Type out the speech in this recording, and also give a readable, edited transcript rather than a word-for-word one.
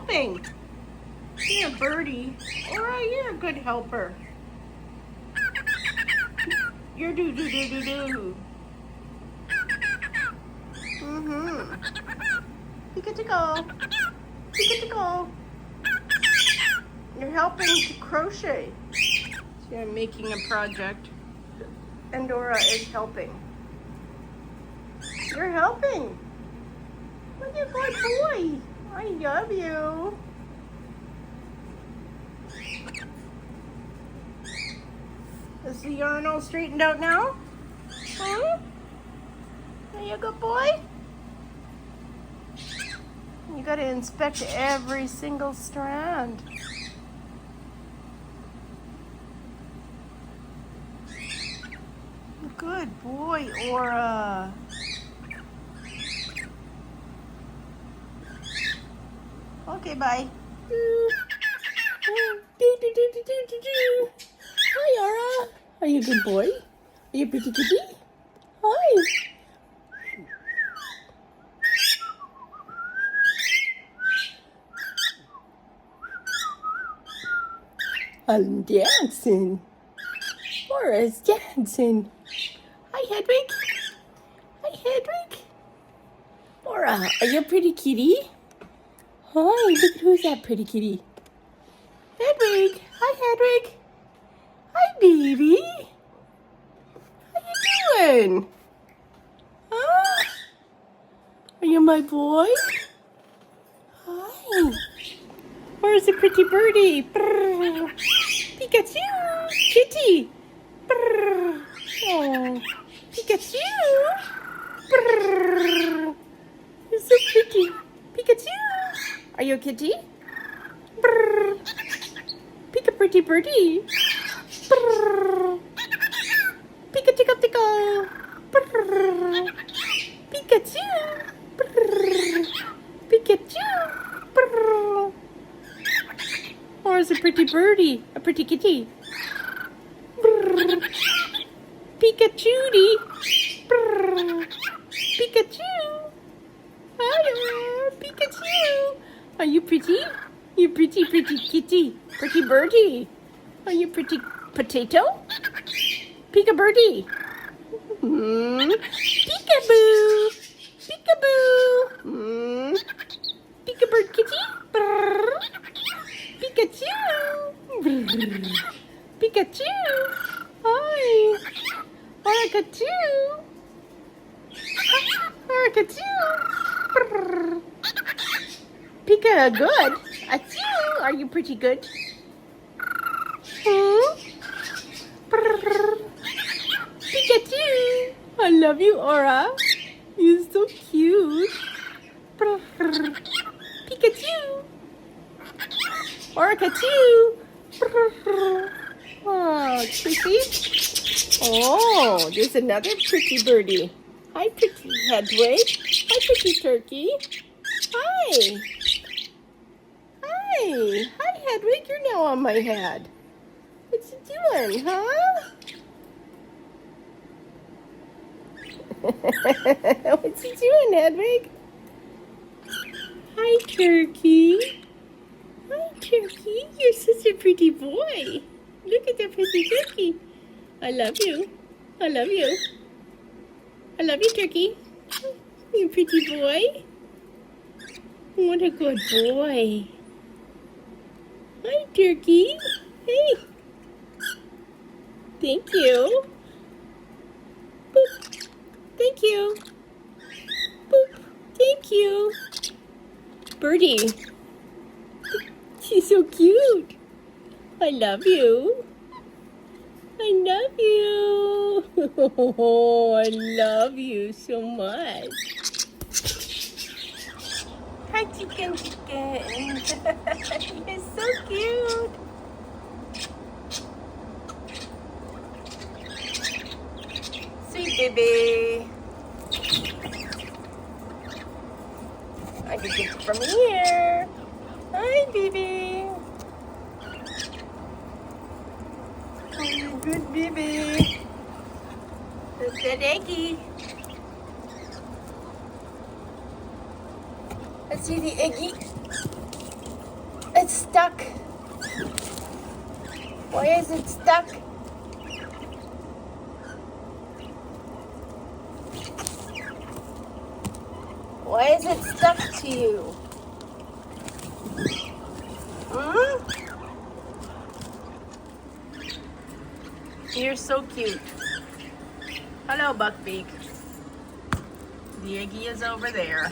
helping. You're a birdie. Aura, you're a good helper. You're do-do-do-do-do. Mm-hmm. Pika-tickle. Pika-tickle. You're helping to crochet. So I'm making a project. And Dora is helping. You're helping. What a good boy. I love you. Is the yarn all straightened out now? Huh? Are you a good boy? You gotta inspect every single strand. Good boy, Aura. Okay, bye. Hi, Aura. Are you a good boy? Are you a pretty kitty? Hi. I'm dancing. Aura's dancing. Hi, Headwig. Hi, Headwig. Aura, are you a pretty kitty? Hi, look at who's that pretty kitty. Headwig. Hi, Headwig. Hi, baby. How you doing? Huh? Are you my boy? Hi. Where's the pretty birdie? Brrr. Pikachu. Kitty. Brrr. Oh, Pikachu. Brrr. You're so pretty. Pikachu. Are you a kitty? Brrr. Pika pretty birdie. Brrr. Pika tickle tickle. Brrr. Pikachu. Brrr. Pikachu. Brrr. Or is a pretty birdie? A pretty kitty? Brrr. Pikachu-dee. Brrr. Pikachu. Hiya, Pikachu. Are you pretty? You pretty kitty. Pretty birdie. Are you pretty potato? Pika birdie. Peekaboo. Peekaboo. Peekabird kitty. Brrr. Pikachu. Brrr. Pikachu. Hi. Pikachu. Pikachu. Brrr. Pika good. Achoo. Are you pretty good? Brrr. Pikachu. I love you, Aura. You're so cute. Brrr. Pikachu. Aura-cachoo. Brrr. Oh, pretty. Oh, there's another pretty birdie. Hi, pretty Headwig. Hi, pretty turkey. Hi. Hi. Hi, Headwig. You're now on my head. What's you doing, huh? What's he doing, Headwig? Hi, turkey. Hi, turkey. You're such a pretty boy. Look at that pretty turkey. I love you. I love you. I love you, turkey. You pretty boy. What a good boy. Hi, turkey. Hey. Thank you. Boop. Thank you. Boop. Thank you. Birdie. She's so cute. I love you. I love you. Oh, I love you so much. Hi, chicken. You're so cute. Sweet baby. I can get it from here. Hi, baby. Oh, good baby. That's that eggy. Let's see the eggy. It's stuck. Why is it stuck? Why is it stuck to you? Hmm? You're so cute. Hello, Buckbeak. The Iggy is over there.